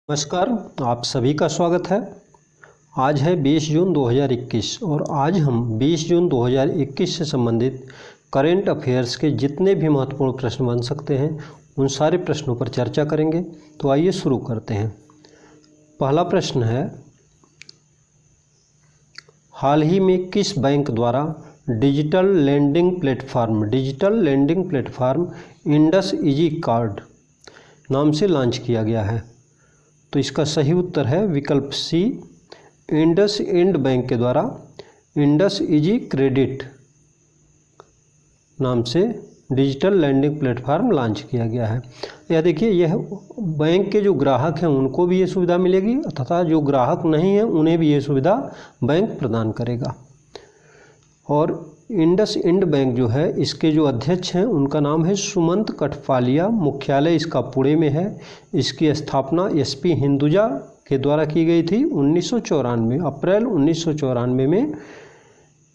नमस्कार, आप सभी का स्वागत है। आज है 20 जून 2021 और आज हम 20 जून 2021 से संबंधित करेंट अफेयर्स के जितने भी महत्वपूर्ण प्रश्न बन सकते हैं उन सारे प्रश्नों पर चर्चा करेंगे। तो आइए शुरू करते हैं। पहला प्रश्न है, हाल ही में किस बैंक द्वारा डिजिटल लेंडिंग प्लेटफॉर्म इंडसइजी कार्ड नाम से लॉन्च किया गया है? तो इसका सही उत्तर है विकल्प सी, इंडसइंड बैंक के द्वारा इंडसइजी क्रेडिट नाम से डिजिटल लैंडिंग प्लेटफॉर्म लॉन्च किया गया है। यह देखिए, यह बैंक के जो ग्राहक हैं उनको भी ये सुविधा मिलेगी तथा जो ग्राहक नहीं हैं उन्हें भी ये सुविधा बैंक प्रदान करेगा। और इंडसइंड बैंक जो है, इसके जो अध्यक्ष हैं उनका नाम है सुमंत कठपालिया। मुख्यालय इसका पुणे में है। इसकी स्थापना एसपी हिंदुजा के द्वारा की गई थी 1994 अप्रैल 1994 में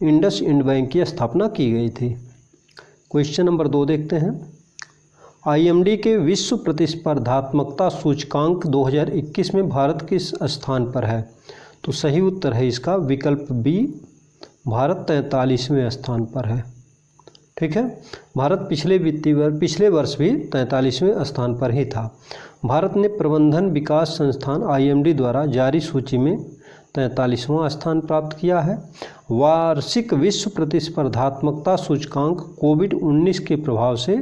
इंडसइंड बैंक की स्थापना की गई थी। क्वेश्चन नंबर 2 देखते हैं। आईएमडी के विश्व प्रतिस्पर्धात्मकता सूचकांक 2021 में भारत किस स्थान पर है? तो सही उत्तर है इसका विकल्प बी, भारत 43वें स्थान पर है। ठीक है, भारत पिछले वर्ष भी 43वें स्थान पर ही था। भारत ने प्रबंधन विकास संस्थान आईएमडी द्वारा जारी सूची में 43वां स्थान प्राप्त किया है। वार्षिक विश्व प्रतिस्पर्धात्मकता सूचकांक कोविड-19 के प्रभाव से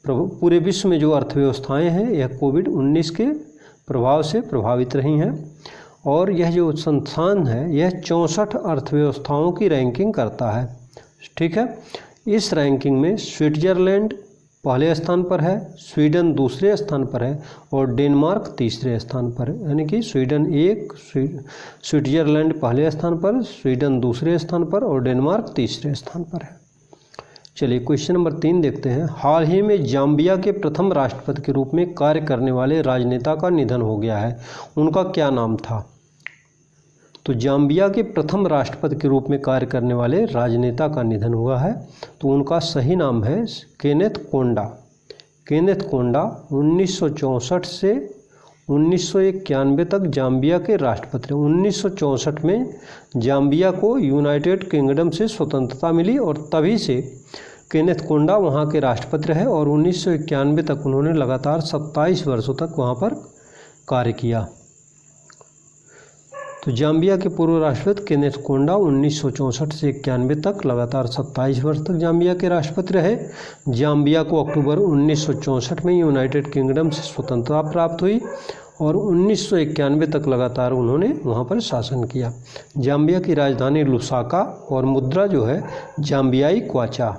पूरे विश्व में जो अर्थव्यवस्थाएं हैं यह कोविड-19 के प्रभाव से प्रभावित रही हैं और यह जो संस्थान है यह 64 अर्थव्यवस्थाओं की रैंकिंग करता है। ठीक है, इस रैंकिंग में स्विट्जरलैंड पहले स्थान पर है, स्वीडन दूसरे स्थान पर है और डेनमार्क तीसरे स्थान पर है। यानी कि स्वीडन 1, स्विट्जरलैंड पहले स्थान पर, स्वीडन दूसरे स्थान पर और डेनमार्क तीसरे स्थान पर है। चलिए क्वेश्चन नंबर 3 देखते हैं। हाल ही में जाम्बिया के प्रथम राष्ट्रपति के रूप में कार्य करने वाले राजनेता का निधन हो गया है। उनका क्या नाम था? तो जाम्बिया के प्रथम राष्ट्रपति के रूप में कार्य करने वाले राजनेता का निधन हुआ है। तो उनका सही नाम है केनेथ कोंडा। केनेथ कोंडा 1964 से 1991 तक जाम्बिया के राष्ट्रपति रहे। 1964 में जाम्बिया को यूनाइटेड किंगडम से स्वतंत्रता मिली और तभी से केनेथ कोंडा वहाँ के राष्ट्रपति रहे और 1991 तक उन्होंने लगातार 27 वर्षों तक वहाँ पर कार्य किया। तो जाम्बिया के पूर्व राष्ट्रपति केनेथ कोंडा 1964 से 91 तक लगातार 27 वर्ष तक जाम्बिया के राष्ट्रपति रहे। जाम्बिया को अक्टूबर 1964 में यूनाइटेड किंगडम से स्वतंत्रता प्राप्त हुई और 1991 तक लगातार उन्होंने वहाँ पर शासन किया। जाम्बिया की राजधानी लुसाका और मुद्रा जो है जाम्बियाई क्वाचा।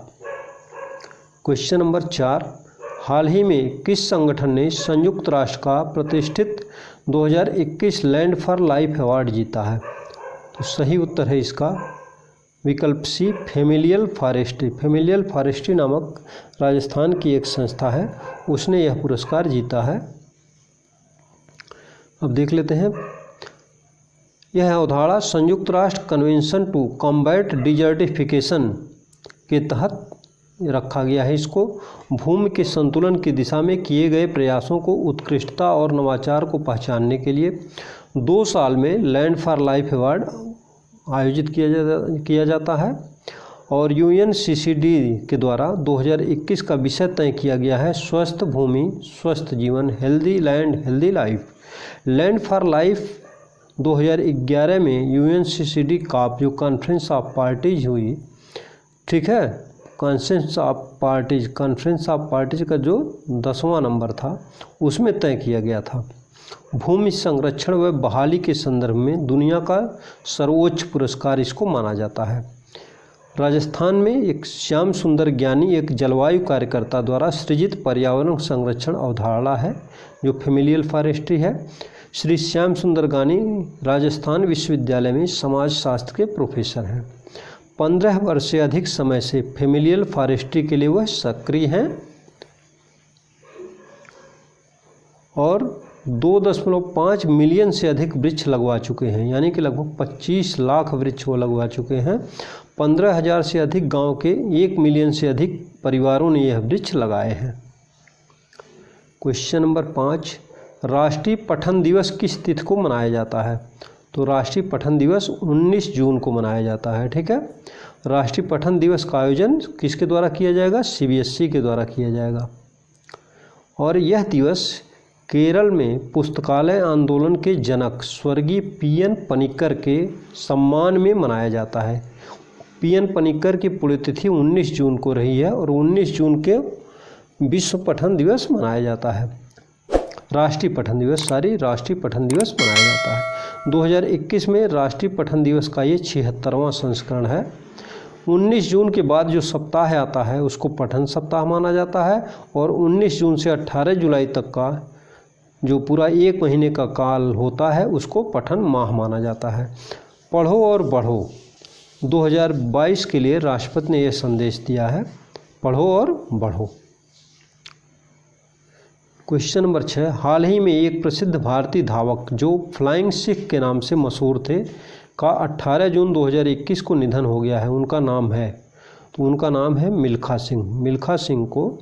क्वेश्चन नंबर 4, हाल ही में किस संगठन ने संयुक्त राष्ट्र का प्रतिष्ठित 2021 लैंड फॉर लाइफ अवार्ड जीता है? तो सही उत्तर है इसका विकल्प सी, फेमिलियल फॉरेस्ट्री। फेमिलियल फॉरेस्ट्री नामक राजस्थान की एक संस्था है, उसने यह पुरस्कार जीता है। अब देख लेते हैं। यह अवधारणा संयुक्त राष्ट्र कन्वेंशन टू कॉम्बैट डिजर्टिफिकेशन के तहत रखा गया है। इसको भूमि के संतुलन की दिशा में किए गए प्रयासों को उत्कृष्टता और नवाचार को पहचानने के लिए 2 साल में लैंड फॉर लाइफ अवार्ड आयोजित किया जाता है और यूएनसीसीडी के द्वारा 2021 का विषय तय किया गया है स्वस्थ भूमि स्वस्थ जीवन, healthy land healthy life. Land for life 2011 में यूएनसीसीडी का जो कॉन्फ्रेंस ऑफ पार्टीज हुई, ठीक है, कॉन्फ्रेंस ऑफ पार्टीज का जो 10वां नंबर था उसमें तय किया गया था। भूमि संरक्षण व बहाली के संदर्भ में दुनिया का सर्वोच्च पुरस्कार इसको माना जाता है। राजस्थान में एक श्याम सुंदर ज्ञानी एक जलवायु कार्यकर्ता द्वारा सृजित पर्यावरण संरक्षण अवधारणा है जो फेमिलियल फॉरेस्ट्री है। श्री श्याम सुंदर ज्ञानी राजस्थान विश्वविद्यालय में समाज शास्त्र के प्रोफेसर हैं। 15 वर्ष से अधिक समय से फेमिलियल फॉरेस्ट्री के लिए वह सक्रिय हैं और 2.5 मिलियन से अधिक वृक्ष लगवा चुके हैं। यानी कि लगभग 25 लाख वृक्ष वो लगवा चुके हैं। 15,000 से अधिक गांव के 1 मिलियन से अधिक परिवारों ने यह वृक्ष लगाए हैं। क्वेश्चन नंबर 5, राष्ट्रीय पठन दिवस किस तिथि को मनाया जाता है? तो राष्ट्रीय पठन दिवस 19 जून को मनाया जाता है। ठीक है, राष्ट्रीय पठन दिवस का आयोजन किसके द्वारा किया जाएगा? CBSE के द्वारा किया जाएगा। और यह दिवस केरल में पुस्तकालय आंदोलन के जनक स्वर्गीय PN पनिक्कर के सम्मान में मनाया जाता है। PN पनिक्कर की पुण्यतिथि 19 जून को रही है और 19 जून के विश्व पठन दिवस मनाया जाता है। राष्ट्रीय पठन दिवस मनाया जाता है। 2021 में राष्ट्रीय पठन दिवस का ये 76वां संस्करण है। 19 जून के बाद जो सप्ताह आता है उसको पठन सप्ताह माना जाता है और 19 जून से 18 जुलाई तक का जो पूरा एक महीने का काल होता है उसको पठन माह माना जाता है। पढ़ो और बढ़ो 2022 के लिए राष्ट्रपति ने यह संदेश दिया है, पढ़ो और बढ़ो। क्वेश्चन नंबर 6, हाल ही में एक प्रसिद्ध भारतीय धावक जो फ्लाइंग सिख के नाम से मशहूर थे का 18 जून 2021 को निधन हो गया है। उनका नाम है मिल्खा सिंह। मिल्खा सिंह को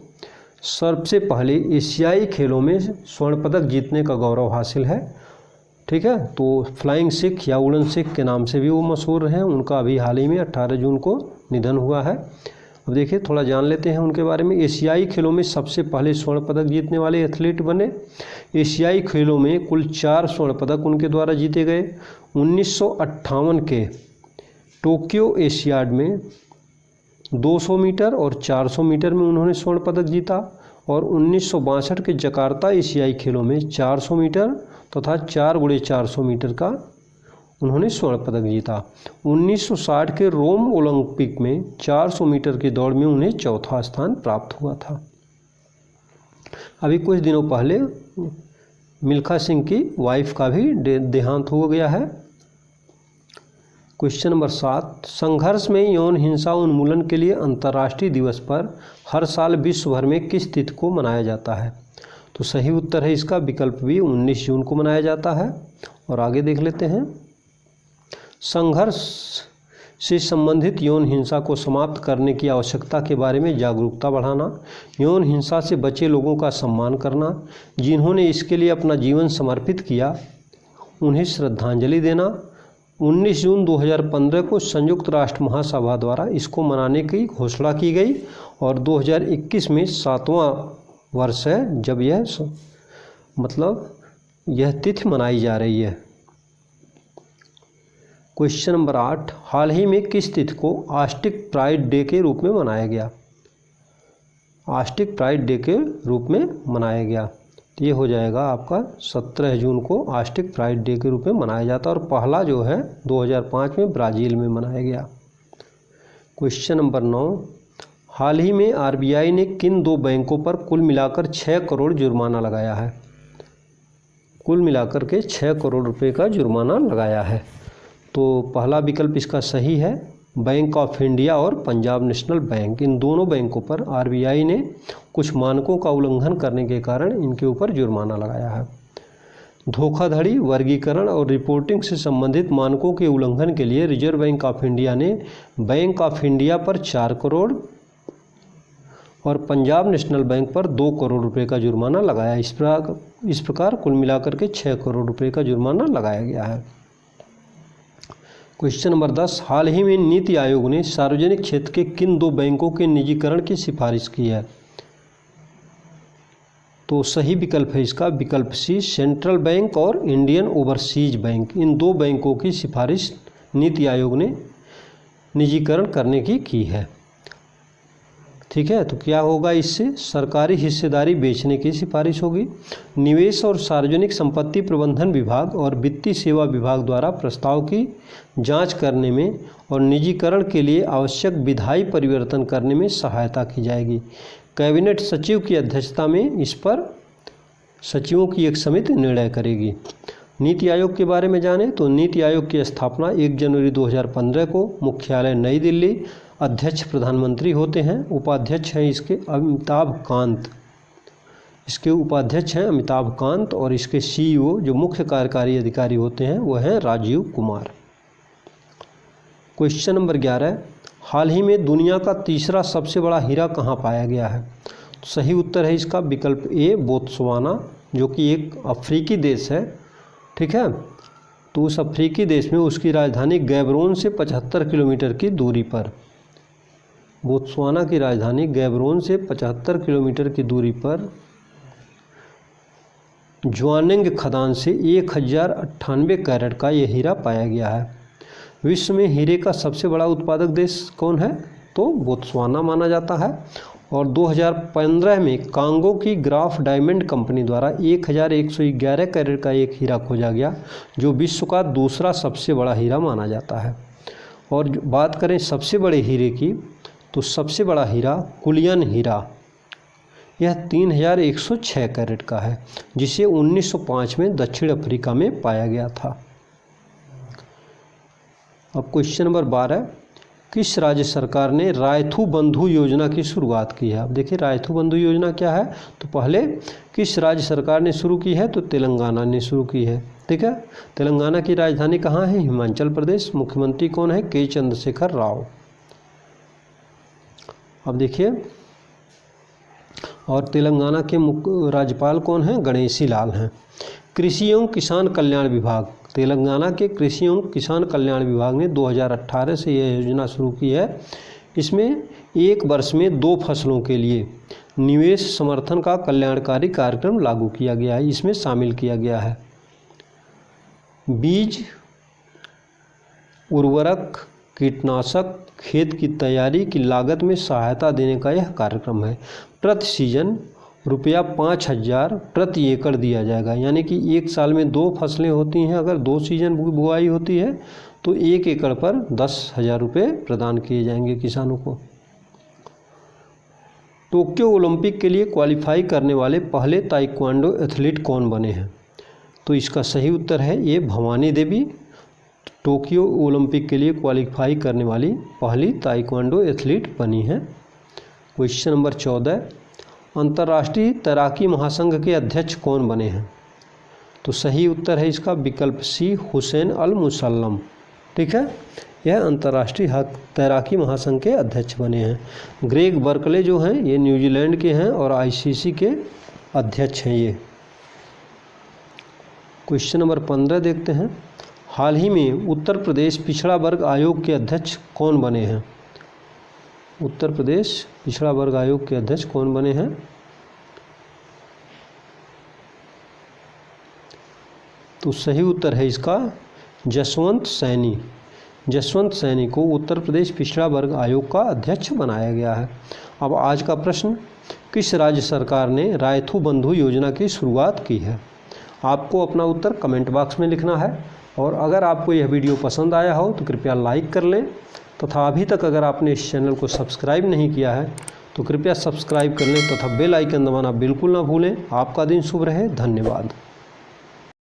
सबसे पहले एशियाई खेलों में स्वर्ण पदक जीतने का गौरव हासिल है। ठीक है, तो फ्लाइंग सिख या उड़न सिख के नाम से भी वो मशहूर हैं। उनका अभी हाल ही में 18 जून को निधन हुआ है। अब देखिए थोड़ा जान लेते हैं उनके बारे में। एशियाई खेलों में सबसे पहले स्वर्ण पदक जीतने वाले एथलीट बने। एशियाई खेलों में कुल 4 स्वर्ण पदक उनके द्वारा जीते गए। 1958 के टोक्यो एशियाड में 200 मीटर और 400 मीटर में उन्होंने स्वर्ण पदक जीता और 1962 के जकार्ता एशियाई खेलों में 400 मीटर तथा 4x400 मीटर का उन्होंने स्वर्ण पदक जीता। 1960 के रोम ओलंपिक में 400 मीटर की दौड़ में उन्हें चौथा स्थान प्राप्त हुआ था। अभी कुछ दिनों पहले मिल्खा सिंह की वाइफ का भी देहांत हो गया है। क्वेश्चन नंबर 7, संघर्ष में यौन हिंसा उन्मूलन के लिए अंतर्राष्ट्रीय दिवस पर हर साल विश्व भर में किस तिथि को मनाया जाता है? तो सही उत्तर है इसका विकल्प बी, 19 जून को मनाया जाता है। और आगे देख लेते हैं। संघर्ष से संबंधित यौन हिंसा को समाप्त करने की आवश्यकता के बारे में जागरूकता बढ़ाना, यौन हिंसा से बचे लोगों का सम्मान करना, जिन्होंने इसके लिए अपना जीवन समर्पित किया उन्हें श्रद्धांजलि देना। 19 जून 2015 को संयुक्त राष्ट्र महासभा द्वारा इसको मनाने की घोषणा की गई और 2021 में 7वां वर्ष है जब यह तिथि मनाई जा रही है। क्वेश्चन नंबर 8, हाल ही में किस तिथि को आस्टिक प्राइड डे के रूप में मनाया गया? आस्टिक प्राइड डे के रूप में मनाया गया, तो ये हो जाएगा आपका 17 जून को आस्टिक प्राइड डे के रूप में मनाया जाता है और पहला जो है 2005 में ब्राज़ील में मनाया गया। क्वेश्चन नंबर 9, हाल ही में RBI ने किन 2 बैंकों पर कुल मिलाकर 6 करोड़ जुर्माना लगाया है? कुल मिलाकर के 6 करोड़ रुपए का जुर्माना लगाया है। तो पहला विकल्प इसका सही है, बैंक ऑफ इंडिया और पंजाब नेशनल बैंक। इन दोनों बैंकों पर RBI ने कुछ मानकों का उल्लंघन करने के कारण इनके ऊपर जुर्माना लगाया है। धोखाधड़ी, वर्गीकरण और रिपोर्टिंग से संबंधित मानकों के उल्लंघन के लिए रिजर्व बैंक ऑफ इंडिया ने बैंक ऑफ इंडिया पर 4 करोड़ और पंजाब नेशनल बैंक पर 2 करोड़ रुपए का जुर्माना लगाया। इस प्रकार कुल मिलाकर के 6 करोड़ रुपए का जुर्माना लगाया गया है। क्वेश्चन नंबर 10, हाल ही में नीति आयोग ने सार्वजनिक क्षेत्र के किन 2 बैंकों के निजीकरण की सिफारिश की है? तो सही विकल्प है इसका विकल्प सी, सेंट्रल बैंक और इंडियन ओवरसीज बैंक। इन 2 बैंकों की सिफारिश नीति आयोग ने निजीकरण करने की है। ठीक है, तो क्या होगा इससे? सरकारी हिस्सेदारी बेचने की सिफारिश होगी। निवेश और सार्वजनिक संपत्ति प्रबंधन विभाग और वित्तीय सेवा विभाग द्वारा प्रस्ताव की जांच करने में और निजीकरण के लिए आवश्यक विधायी परिवर्तन करने में सहायता की जाएगी। कैबिनेट सचिव की अध्यक्षता में इस पर सचिवों की एक समिति निर्णय करेगी। नीति आयोग के बारे में जानें तो नीति आयोग की स्थापना 1 जनवरी 2015 को, मुख्यालय नई दिल्ली, अध्यक्ष प्रधानमंत्री होते हैं, उपाध्यक्ष हैं इसके अमिताभ कांत, इसके उपाध्यक्ष हैं अमिताभ कांत और इसके CEO जो मुख्य कार्यकारी अधिकारी होते हैं वह हैं राजीव कुमार। क्वेश्चन नंबर 11, हाल ही में दुनिया का तीसरा सबसे बड़ा हीरा कहाँ पाया गया है? तो सही उत्तर है इसका विकल्प ए, बोत्सवाना। जो कि एक अफ्रीकी देश है, ठीक है। तो उस अफ्रीकी देश में उसकी राजधानी गैबरोन से 75 किलोमीटर की दूरी पर, बोत्सवाना की राजधानी गैबरोन से 75 किलोमीटर की दूरी पर ज्वानिंग खदान से 1098 कैरेट का यह हीरा पाया गया है। विश्व में हीरे का सबसे बड़ा उत्पादक देश कौन है? तो बोत्सवाना माना जाता है। और 2015 में कांगो की ग्राफ डायमंड कंपनी द्वारा 1111 कैरेट का एक हीरा खोजा गया, जो विश्व का दूसरा सबसे बड़ा हीरा माना जाता है। और बात करें सबसे बड़े हीरे की, तो सबसे बड़ा हीरा कुलियन हीरा, यह 3106 कैरेट का है, जिसे 1905 में दक्षिण अफ्रीका में पाया गया था। अब क्वेश्चन नंबर 12, किस राज्य सरकार ने रायथू बंधु योजना की शुरुआत की है? अब देखिए रायथू बंधु योजना क्या है, तो पहले किस राज्य सरकार ने शुरू की है? तो तेलंगाना ने शुरू की है, ठीक है। तेलंगाना की राजधानी कहाँ है? हिमाचल प्रदेश। मुख्यमंत्री कौन है? के चंद्रशेखर राव। अब देखिए, और तेलंगाना के मुख्य राज्यपाल कौन हैं? गणेशी लाल हैं। कृषि एवं किसान कल्याण विभाग, तेलंगाना के कृषि एवं किसान कल्याण विभाग ने 2018 से यह योजना शुरू की है। इसमें एक वर्ष में 2 फसलों के लिए निवेश समर्थन का कल्याणकारी कार्यक्रम लागू किया गया है, इसमें शामिल किया गया है। बीज, उर्वरक, कीटनाशक, खेत की तैयारी की लागत में सहायता देने का यह कार्यक्रम है। प्रति सीजन ₹5000 प्रति एकड़ दिया जाएगा, यानी कि एक साल में 2 फसलें होती हैं, अगर 2 सीजन बुआई होती है तो 1 एकड़ पर 10,000 रुपये प्रदान किए जाएंगे किसानों को। टोक्यो ओलंपिक के लिए क्वालिफाई करने वाले पहले ताइक्वांडो एथलीट कौन बने हैं? तो इसका सही उत्तर है ये भवानी देवी, टोक्यो ओलंपिक के लिए क्वालिफाई करने वाली पहली ताइक्वांडो एथलीट बनी हैं। क्वेश्चन नंबर 14, अंतर्राष्ट्रीय तैराकी महासंघ के अध्यक्ष कौन बने हैं? तो सही उत्तर है इसका विकल्प सी, हुसैन अल मुसल्लम, ठीक है। यह अंतर्राष्ट्रीय तैराकी महासंघ के अध्यक्ष बने हैं। ग्रेग बर्कले जो हैं ये न्यूजीलैंड के हैं और आईसीसी के अध्यक्ष हैं ये। क्वेश्चन नंबर 15 देखते हैं, हाल ही में उत्तर प्रदेश पिछड़ा वर्ग आयोग के अध्यक्ष कौन बने हैं? उत्तर प्रदेश पिछड़ा वर्ग आयोग के अध्यक्ष कौन बने हैं? तो सही उत्तर है इसका जसवंत सैनी। जसवंत सैनी को उत्तर प्रदेश पिछड़ा वर्ग आयोग का अध्यक्ष बनाया गया है। अब आज का प्रश्न, किस राज्य सरकार ने रायथू बंधु योजना की शुरुआत की है? आपको अपना उत्तर कमेंट बॉक्स में लिखना है। और अगर आपको यह वीडियो पसंद आया हो तो कृपया लाइक कर लें, तथा अभी तक अगर आपने इस चैनल को सब्सक्राइब नहीं किया है तो कृपया सब्सक्राइब कर लें तथा बेल आइकन दबाना बिल्कुल ना भूलें। आपका दिन शुभ रहे। धन्यवाद।